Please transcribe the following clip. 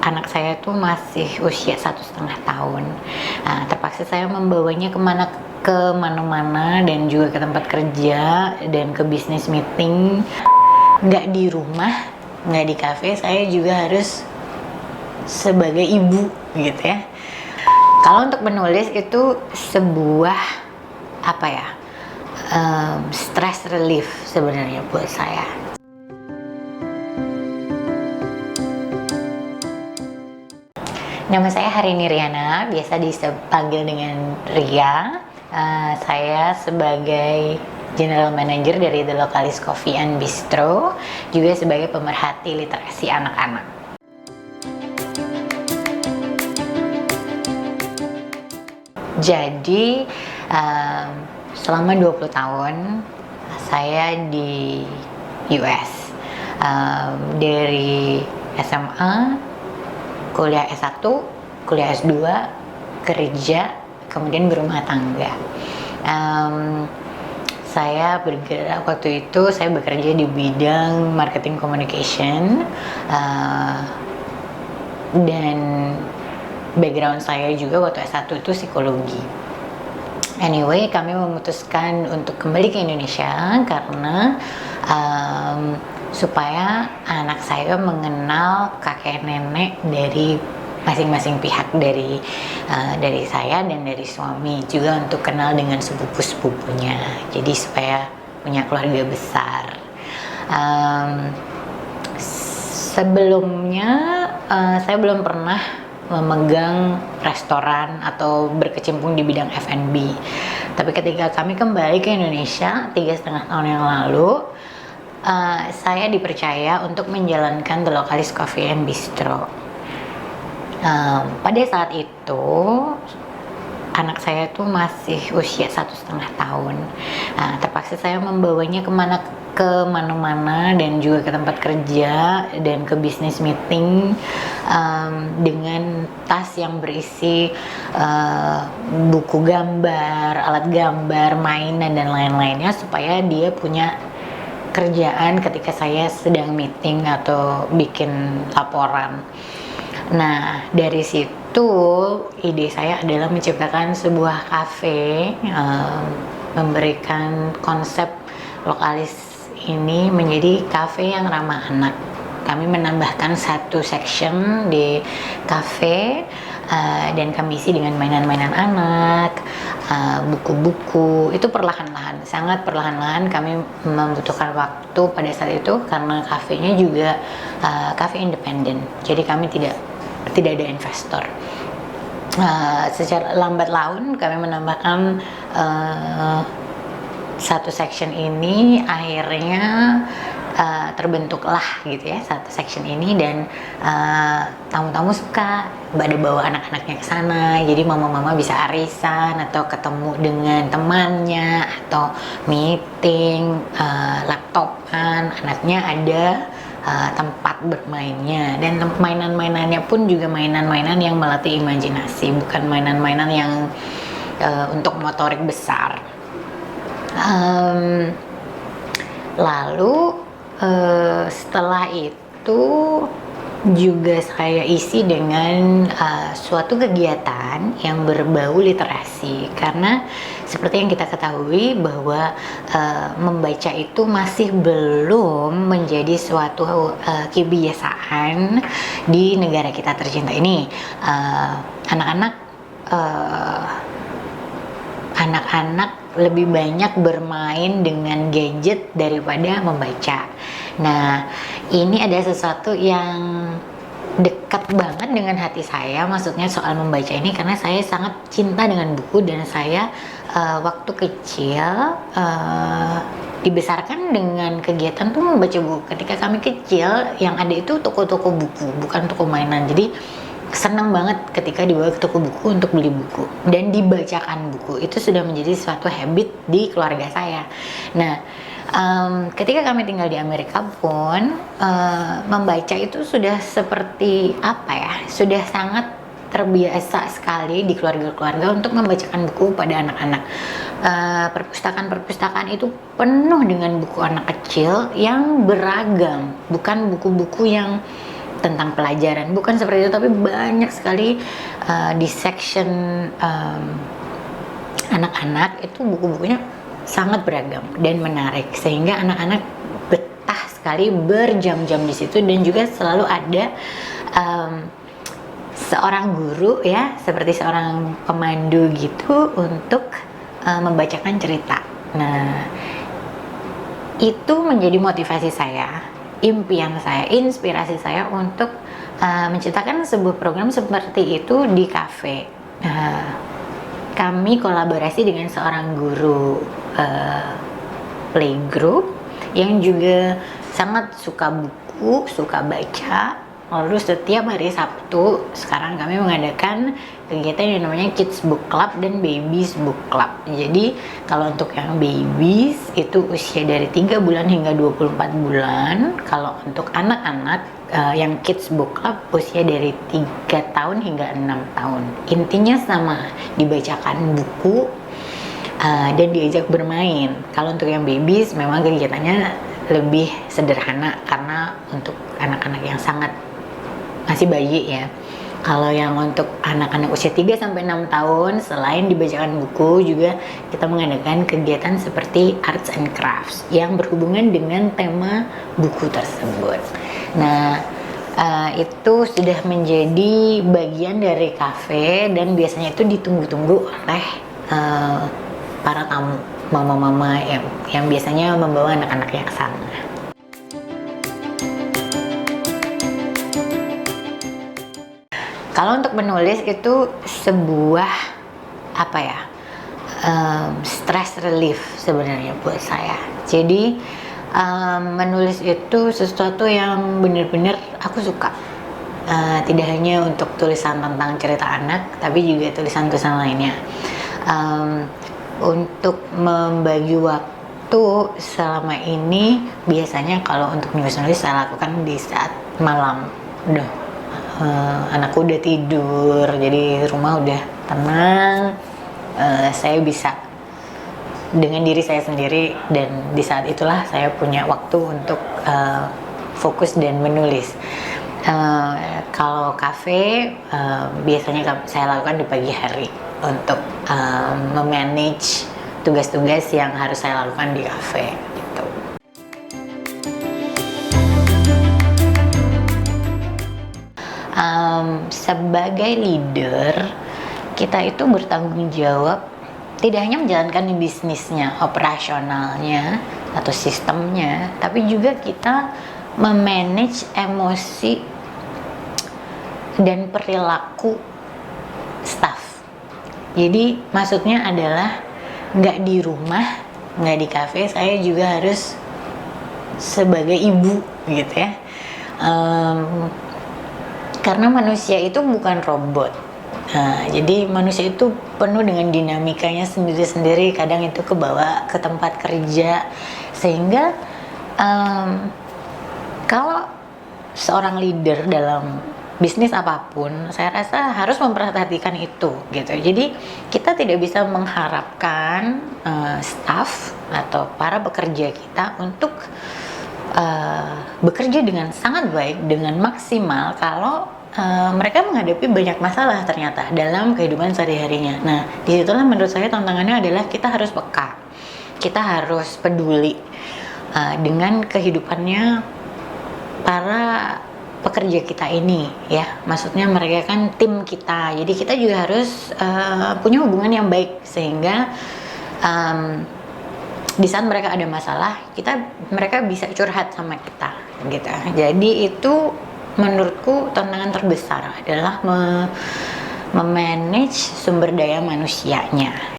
anak saya tuh masih usia 1,5 tahun. Nah, terpaksa saya membawanya kemana-mana dan juga ke tempat kerja dan ke bisnis meeting. Nggak di rumah, nggak di kafe, saya juga harus sebagai ibu gitu ya. Kalau untuk menulis itu sebuah stress relief sebenarnya buat saya. Nama saya Harini Riana, biasa dipanggil dengan Ria. Saya sebagai General Manager dari The Lokalis Coffee and Bistro, juga sebagai pemerhati literasi anak-anak. Jadi selama 20 tahun saya di US, dari SMA, kuliah S1, kuliah S2, kerja, kemudian berumah tangga. Saya bergerak waktu itu, saya bekerja di bidang marketing communication, dan background saya juga waktu S1 itu psikologi. Anyway, kami memutuskan untuk kembali ke Indonesia karena supaya anak saya mengenal kakek nenek dari masing-masing pihak, dari saya dan dari suami, juga untuk kenal dengan sepupu-sepupunya, jadi supaya punya keluarga besar. Sebelumnya saya belum pernah memegang restoran atau berkecimpung di bidang F&B, tapi ketika kami kembali ke Indonesia 3,5 tahun yang lalu, saya dipercaya untuk menjalankan The Lokalis Coffee and Bistro. Pada saat itu anak saya tuh masih usia 1,5 tahun. Terpaksa saya membawanya kemana-mana dan juga ke tempat kerja dan ke bisnis meeting, dengan tas yang berisi buku gambar, alat gambar, mainan dan lain-lainnya, supaya dia punya kerjaan ketika saya sedang meeting atau bikin laporan. Nah, dari situ ide saya adalah menciptakan sebuah kafe, memberikan konsep Lokalis ini menjadi kafe yang ramah anak. Kami menambahkan satu section di kafe, dan kami isi dengan mainan-mainan anak, buku-buku. Itu perlahan-lahan, sangat perlahan-lahan. Kami membutuhkan waktu pada saat itu karena kafenya juga kafe independen. Jadi kami tidak ada investor. Secara lambat laun kami menambahkan satu section ini, akhirnya terbentuklah gitu ya satu section ini, dan tamu-tamu suka pada bawa anak-anaknya ke sana, jadi mama-mama bisa arisan atau ketemu dengan temannya atau meeting, laptopan, anaknya ada tempat bermainnya, dan mainan-mainannya pun juga mainan-mainan yang melatih imajinasi, bukan mainan-mainan yang untuk motorik besar. Lalu setelah itu juga saya isi dengan suatu kegiatan yang berbau literasi, karena seperti yang kita ketahui bahwa membaca itu masih belum menjadi suatu kebiasaan di negara kita tercinta ini. Anak-anak lebih banyak bermain dengan gadget daripada membaca. Nah, ini ada sesuatu yang dekat banget dengan hati saya, maksudnya soal membaca ini, karena saya sangat cinta dengan buku, dan saya waktu kecil dibesarkan dengan kegiatan tuh membaca buku. Ketika kami kecil, yang ada itu toko-toko buku, bukan toko mainan. Jadi senang banget ketika dibawa ke toko buku untuk beli buku dan dibacakan buku. Itu sudah menjadi suatu habit di keluarga saya. Nah, ketika kami tinggal di Amerika pun membaca itu sudah seperti sudah sangat terbiasa sekali di keluarga-keluarga untuk membacakan buku pada anak-anak. Perpustakaan itu penuh dengan buku anak kecil yang beragam, bukan buku-buku yang tentang pelajaran, bukan seperti itu, tapi banyak sekali di section anak-anak itu buku-bukunya sangat beragam dan menarik, sehingga anak-anak betah sekali berjam-jam di situ. Dan juga selalu ada seorang guru ya, seperti seorang pemandu gitu untuk membacakan cerita. Nah, itu menjadi motivasi saya, impian saya, inspirasi saya untuk menciptakan sebuah program seperti itu di kafe. Kami kolaborasi dengan seorang guru playgroup yang juga sangat suka buku, suka baca. Lalu setiap hari Sabtu sekarang kami mengadakan kegiatan yang namanya Kids Book Club dan Babies Book Club. Jadi kalau untuk yang babies itu usia dari 3 bulan hingga 24 bulan. Kalau untuk anak-anak yang Kids Book Club usia dari 3 tahun hingga 6 tahun. Intinya sama, dibacakan buku dan diajak bermain. Kalau untuk yang babies memang kegiatannya lebih sederhana karena untuk anak-anak yang sangat masih bayi ya. Kalau yang untuk anak-anak usia 3 sampai 6 tahun, selain dibacakan buku, juga kita mengadakan kegiatan seperti arts and crafts yang berhubungan dengan tema buku tersebut. Nah, itu sudah menjadi bagian dari kafe dan biasanya itu ditunggu-tunggu oleh para tamu, mama-mama yang biasanya membawa anak-anaknya ke sana. Kalau untuk menulis itu sebuah stress relief sebenarnya buat saya. Jadi menulis itu sesuatu yang benar-benar aku suka. Tidak hanya untuk tulisan tentang cerita anak, tapi juga tulisan-tulisan lainnya. Untuk membagi waktu selama ini, biasanya kalau untuk nulis-nulis saya lakukan di saat malam. Anakku udah tidur, jadi rumah udah tenang, saya bisa dengan diri saya sendiri, dan di saat itulah saya punya waktu untuk fokus dan menulis. Kalau kafe biasanya saya lakukan di pagi hari untuk memanage tugas-tugas yang harus saya lakukan di kafe gitu. Sebagai leader, kita itu bertanggung jawab tidak hanya menjalankan bisnisnya, operasionalnya atau sistemnya, tapi juga kita memanage emosi dan perilaku staff. Jadi maksudnya adalah nggak di rumah, nggak di kafe, saya juga harus sebagai ibu gitu ya. Karena manusia itu bukan robot. Nah, jadi manusia itu penuh dengan dinamikanya sendiri-sendiri. Kadang itu kebawa ke tempat kerja, sehingga kalau seorang leader dalam bisnis apapun, saya rasa harus memperhatikan itu gitu. Jadi kita tidak bisa mengharapkan staff atau para pekerja kita untuk bekerja dengan sangat baik, dengan maksimal kalau mereka menghadapi banyak masalah ternyata dalam kehidupan sehari-harinya. Nah, disitulah menurut saya tantangannya adalah kita harus peka, kita harus peduli dengan kehidupannya para pekerja kita ini ya. Maksudnya mereka kan tim kita, jadi kita juga harus punya hubungan yang baik, sehingga di saat mereka ada masalah, mereka bisa curhat sama kita gitu. Jadi itu menurutku tantangan terbesar adalah memanage sumber daya manusianya